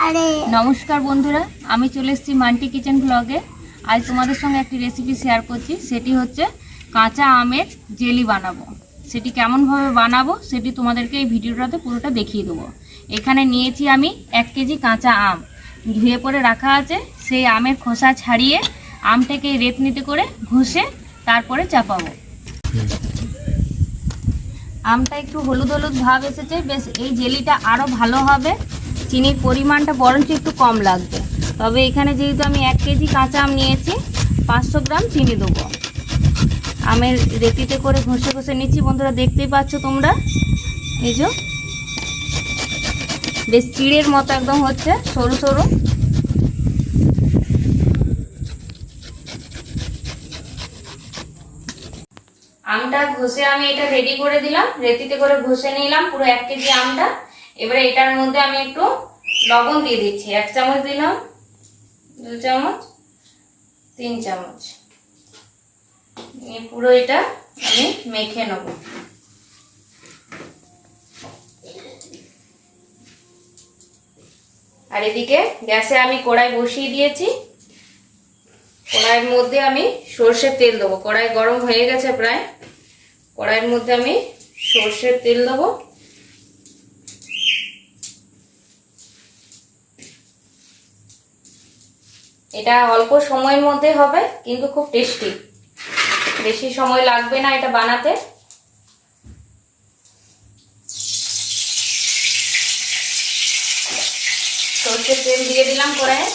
नमस्कार बंधुरा आमी चले एसेছি मांटी किचेन ब्लगे। आज तुम्हादेर संगे एक रेसिपि शेयर करছি, सेटी হচ্ছে কাঁচা আমের জেলি বানাবো। সেটি কেমন ভাবে বানাবো সেটি তোমাদেরকে এই ভিডিওটাতে পুরোটা দেখিয়ে দেবো। এখানে নিয়েছি আমি 1 কেজি কাঁচা আম, ধুয়ে পরে রাখা আছে। সেই আমের খোসা ছাড়িয়ে আমটাকে রেতনিতে করে ঘষে তারপরে চাপাবো। আমটা একটু হলুদ হলুদ ভাব এসেছে, বেশ এই জেলিটা আরো ভালো হবে। চিনির পরিমাণটা বরঞ্চ একটু কম লাগবে, তবে এখানে যেহেতু আমি 1 কেজি কাঁচা আম নিয়েছি 500 গ্রাম চিনি দেবো। আমের রেতিতে করে ঘষে ঘষে নিচ্ছি। বন্ধুরা দেখতেই পাচ্ছ তোমরা, এই যে বেশ চিড়ের মতো একদম হচ্ছে, সরু সরু। আমটা ঘষে আমি এটা রেডি করে দিলাম, রেতিতে করে ঘষে নিলাম পুরো 1 কেজি আমটা। এবারে এটার মধ্যে আমি একটু লবণ দিয়ে দিচ্ছি। 1 চামচ দিলাম, 2 চামচ, 3 চামচ। পুরো এটা আমি মেখে নেব। আর এদিকে গ্যাসে আমি কড়াই বসিয়ে দিয়েছি। কড়াইয়ের মধ্যে আমি সরষের তেল দেবো। কড়াই গরম হয়ে গেছে প্রায়। কড়াইয়ের মধ্যে আমি সরষের তেল দেবো। এটা অল্প সময়ের মধ্যে হবে, কিন্তু খুব টেস্টি। বেশি সময় লাগবে না এটা বানাতে। সরষের তেল দিয়ে দিলাম কড়াইয়ে।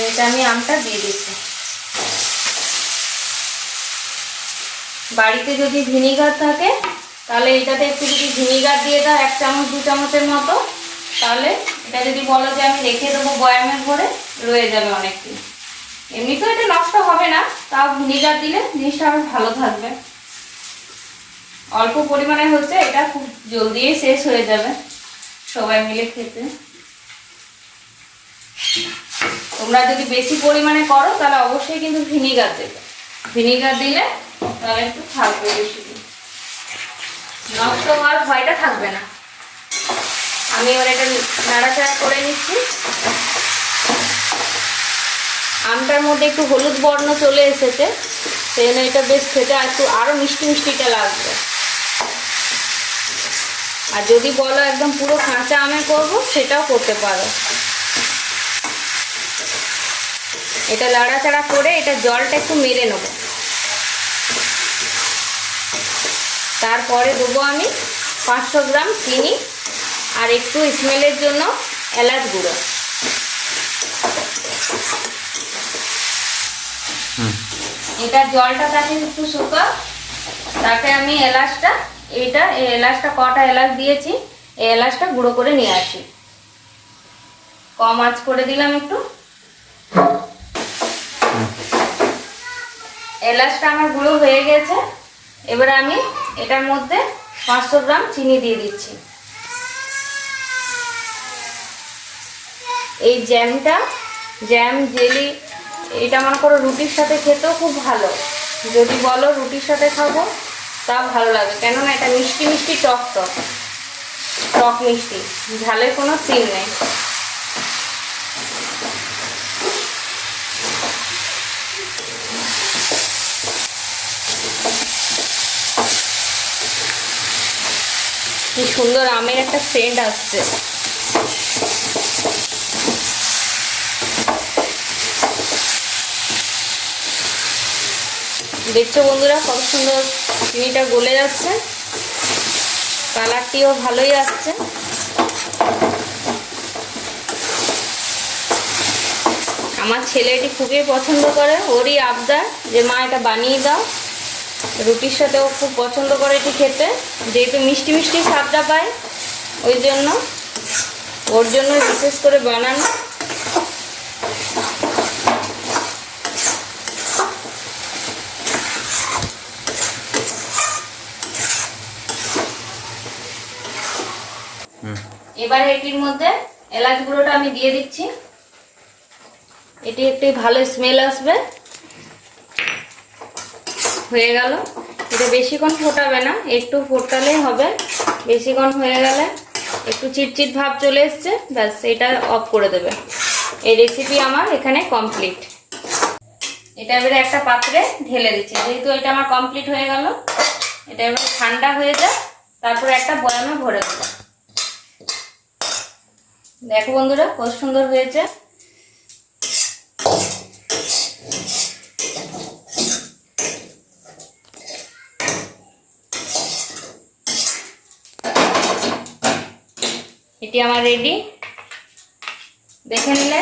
এটা আমি আমটা দিয়ে দিচ্ছি। বাড়িতে যদি ভিনিগার থাকে তাহলে এটাতে একটু যদি ভিনিগার দিয়ে দাও 1 চামচ 2 চামচের মতো, তাহলে এটা যদি বলো যে আমি রেখে দেবো বয়ামে ভরে, রয়ে যাবে অনেকদিন। এমনিতেও এটা নষ্ট হবে না, তাও ভিনিগার দিলে জিনিসটা আরো ভালো থাকবে। অল্প পরিমাণে হচ্ছে, এটা খুব জলদি শেষ হয়ে যাবে সবাই মিলে খেতে। তোমরা যদি বেশি পরিমাণে করো তাহলে অবশ্যই কিন্তু ভিনিগার দেবে। ভিনিগার দিলে তাহলে একটু থাকবে, বেশি নষ্ট হওয়ার ভয়টা থাকবে না। আমি এবার এটা নাড়াচাড়া করে নিচ্ছি। আমটার মধ্যে একটু হলুদ বর্ণ চলে এসেছে, সেই জন্য এটা বেশ খেতে একটু আরো মিষ্টি মিষ্টিটা লাগবে। আর যদি বলো একদম পুরো কাঁচা আমে করবো, সেটাও করতে পারো। এটা নাড়াচাড়া করে এটা জলটা একটু মেরে নেবো। তারপরে দেবো আমি 500 গ্রাম চিনি আর একটু স্মেলের জন্য এলাচ গুঁড়ো। এটা জলটা তাকে একটু শুকা, তাকে আমি এলাচটা, এই এলাচটা কটা এলাচ দিয়েছি, এই এলাচটা গুঁড়ো করে নিয়ে আসি। কম আঁচ করে দিলাম একটু। এলাচটা আমার গুঁড়ো হয়ে গেছে। এবারে আমি এটার মধ্যে 500 গ্রাম চিনি দিয়ে দিচ্ছি। এই জ্যাম জেলি এটা মনে করো রুটির সাথে খেতেও খুব ভালো। যদি বলো রুটির সাথে খাবো তাও ভালো লাগে, কেননা এটা মিষ্টি মিষ্টি টক মিষ্টি, ঝালের কোনো সিন নেই। কি সুন্দর আমের একটা সেন্ট আসছে। দেখছো বন্ধুরা কত সুন্দর চিনিটা গলে যাচ্ছে, কালারটিও ভালোই আসছে। আমার ছেলে এটি খুবই পছন্দ করে, ওরই আবদার যে মা এটা বানিয়ে দাও। রুটির সাথেও খুব পছন্দ করে এটি খেতে, যেহেতু মিষ্টি মিষ্টি স্বাদটা পায়, ওই জন্য ওর জন্য বিশেষ করে বানানো। এবারে এটির মধ্যে এলাচ গুঁড়োটা আমি দিয়ে দিচ্ছি। এটি একটি ভালো স্মেল আসবে। হয়ে গেল। এটা বেশিক্ষণ ফোটাবে না, একটু ফোটালেই হবে। বেশিক্ষণ হয়ে গেলে একটু চিটচিট ভাব চলে এসছে, ব্যাস এটা অফ করে দেবে। এই রেসিপি আমার এখানে কমপ্লিট। এটা এবারে একটা পাত্রে ঢেলে দিচ্ছি, যেহেতু এটা আমার কমপ্লিট হয়ে গেল। এটা এবারে ঠান্ডা হয়ে যায়, তারপরে একটা বয়ামে ভরে দেবো। দেখো বন্ধুরা কত সুন্দর হয়েছে। এটি আমার রেডি, দেখে নিলে।